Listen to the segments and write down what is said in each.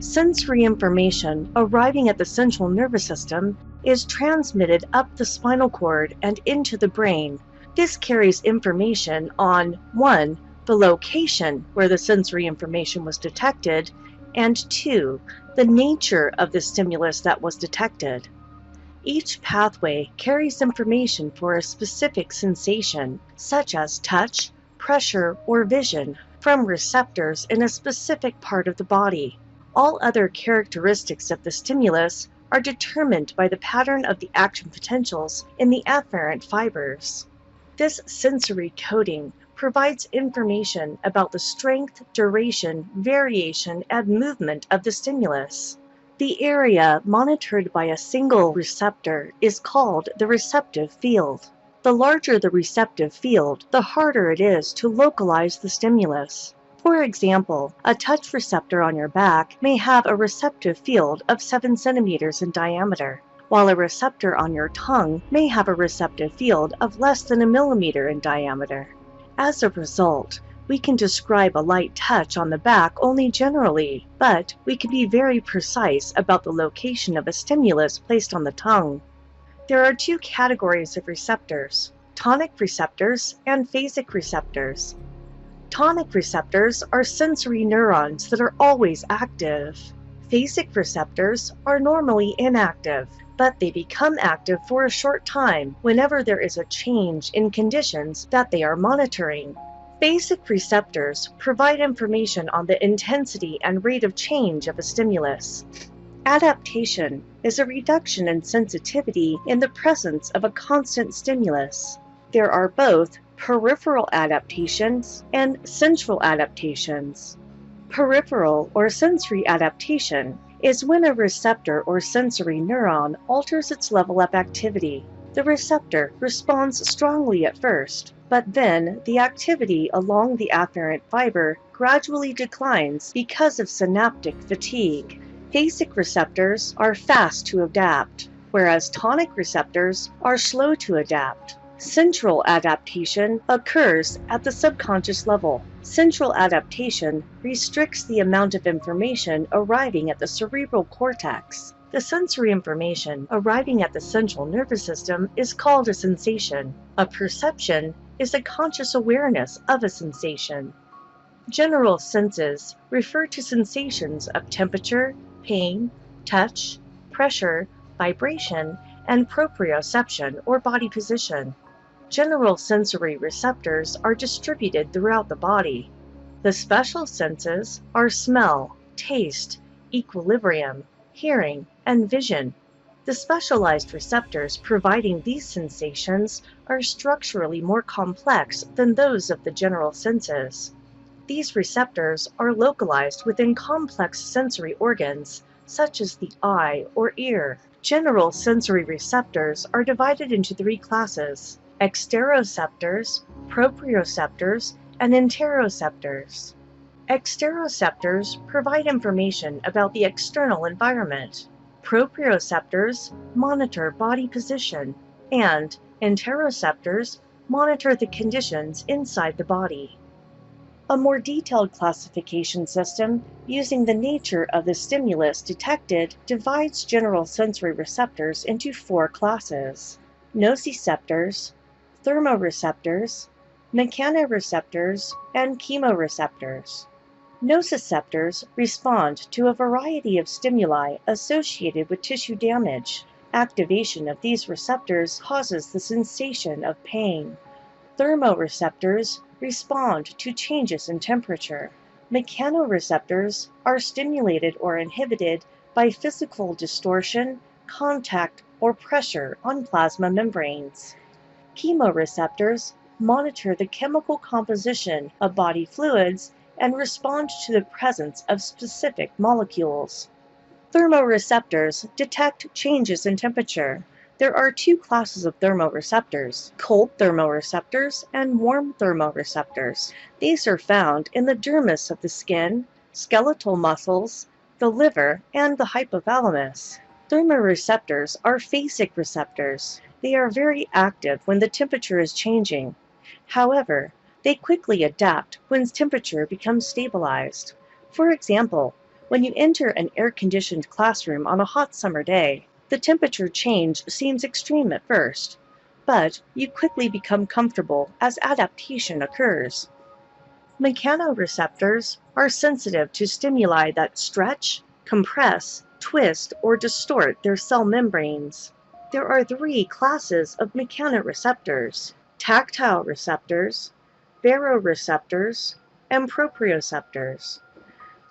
Sensory information arriving at the central nervous system is transmitted up the spinal cord and into the brain. This carries information on 1. The location where the sensory information was detected, and 2. The nature of the stimulus that was detected. Each pathway carries information for a specific sensation, such as touch, pressure, or vision, from receptors in a specific part of the body. All other characteristics of the stimulus are determined by the pattern of the action potentials in the afferent fibers. This sensory coding provides information about the strength, duration, variation, and movement of the stimulus. The area monitored by a single receptor is called the receptive field. The larger the receptive field, the harder it is to localize the stimulus. For example, a touch receptor on your back may have a receptive field of 7 centimeters in diameter, while a receptor on your tongue may have a receptive field of less than a millimeter in diameter. As a result, we can describe a light touch on the back only generally, but we can be very precise about the location of a stimulus placed on the tongue. There are 2 categories of receptors: tonic receptors and phasic receptors. Tonic receptors are sensory neurons that are always active. Phasic receptors are normally inactive, but they become active for a short time whenever there is a change in conditions that they are monitoring. Phasic receptors provide information on the intensity and rate of change of a stimulus. Adaptation is a reduction in sensitivity in the presence of a constant stimulus. There are both peripheral adaptations and central adaptations. Peripheral or sensory adaptation is when a receptor or sensory neuron alters its level of activity. The receptor responds strongly at first, but then the activity along the afferent fiber gradually declines because of synaptic fatigue. Phasic receptors are fast to adapt, whereas tonic receptors are slow to adapt. Central adaptation occurs at the subconscious level. Central adaptation restricts the amount of information arriving at the cerebral cortex. The sensory information arriving at the central nervous system is called a sensation. A perception is a conscious awareness of a sensation. General senses refer to sensations of temperature, pain, touch, pressure, vibration, and proprioception or body position. General sensory receptors are distributed throughout the body. The special senses are smell, taste, equilibrium, hearing, and vision. The specialized receptors providing these sensations are structurally more complex than those of the general senses. These receptors are localized within complex sensory organs, such as the eye or ear. General sensory receptors are divided into 3 classes: exteroceptors, proprioceptors, and interoceptors. Exteroceptors provide information about the external environment. Proprioceptors monitor body position, and interoceptors monitor the conditions inside the body. A more detailed classification system using the nature of the stimulus detected divides general sensory receptors into 4 classes: nociceptors, thermoreceptors, mechanoreceptors, and chemoreceptors. Nociceptors respond to a variety of stimuli associated with tissue damage. Activation of these receptors causes the sensation of pain. Thermoreceptors respond to changes in temperature. Mechanoreceptors are stimulated or inhibited by physical distortion, contact, or pressure on plasma membranes. Chemoreceptors monitor the chemical composition of body fluids and respond to the presence of specific molecules. Thermoreceptors detect changes in temperature. There are 2 classes of thermoreceptors: cold thermoreceptors and warm thermoreceptors. These are found in the dermis of the skin, skeletal muscles, the liver, and the hypothalamus. Thermoreceptors are phasic receptors. They are very active when the temperature is changing. However, they quickly adapt when temperature becomes stabilized. For example, When you enter an air-conditioned classroom on a hot summer day, the temperature change seems extreme at first, but you quickly become comfortable as adaptation occurs. Mechanoreceptors are sensitive to stimuli that stretch, compress, twist, or distort their cell membranes. There are three classes of mechanoreceptors: tactile receptors, baroreceptors, and proprioceptors.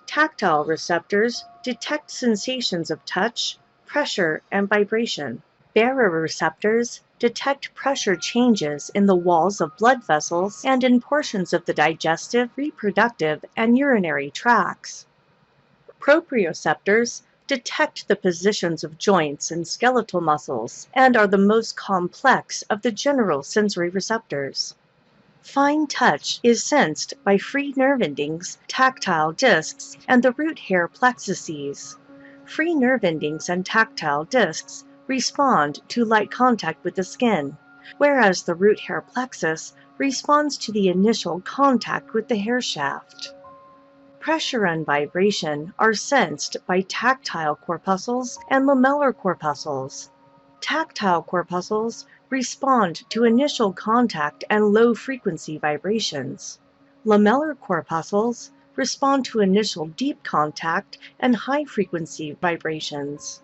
Tactile receptors detect sensations of touch, pressure, and vibration. Baroreceptors detect pressure changes in the walls of blood vessels and in portions of the digestive, reproductive, and urinary tracts. Proprioceptors detect the positions of joints and skeletal muscles and are the most complex of the general sensory receptors. Fine touch is sensed by free nerve endings, tactile discs, and the root hair plexuses. Free nerve endings and tactile discs respond to light contact with the skin, whereas the root hair plexus responds to the initial contact with the hair shaft. Pressure and vibration are sensed by tactile corpuscles and lamellar corpuscles. Tactile corpuscles respond to initial contact and low-frequency vibrations. Lamellar corpuscles respond to initial deep contact and high-frequency vibrations.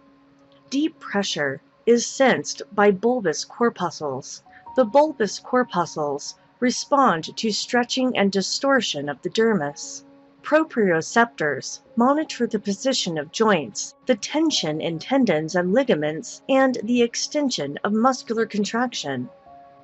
Deep pressure is sensed by bulbous corpuscles. The bulbous corpuscles respond to stretching and distortion of the dermis. Proprioceptors monitor the position of joints, the tension in tendons and ligaments, and the extension of muscular contraction.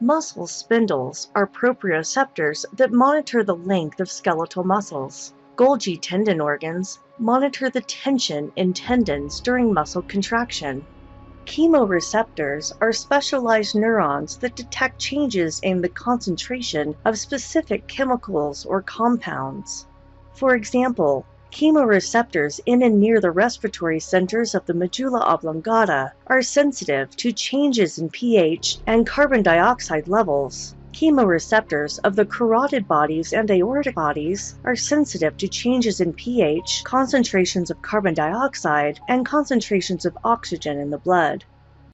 Muscle spindles are proprioceptors that monitor the length of skeletal muscles. Golgi tendon organs monitor the tension in tendons during muscle contraction. Chemoreceptors are specialized neurons that detect changes in the concentration of specific chemicals or compounds. For example, chemoreceptors in and near the respiratory centers of the medulla oblongata are sensitive to changes in pH and carbon dioxide levels. Chemoreceptors of the carotid bodies and aortic bodies are sensitive to changes in pH, concentrations of carbon dioxide, and concentrations of oxygen in the blood.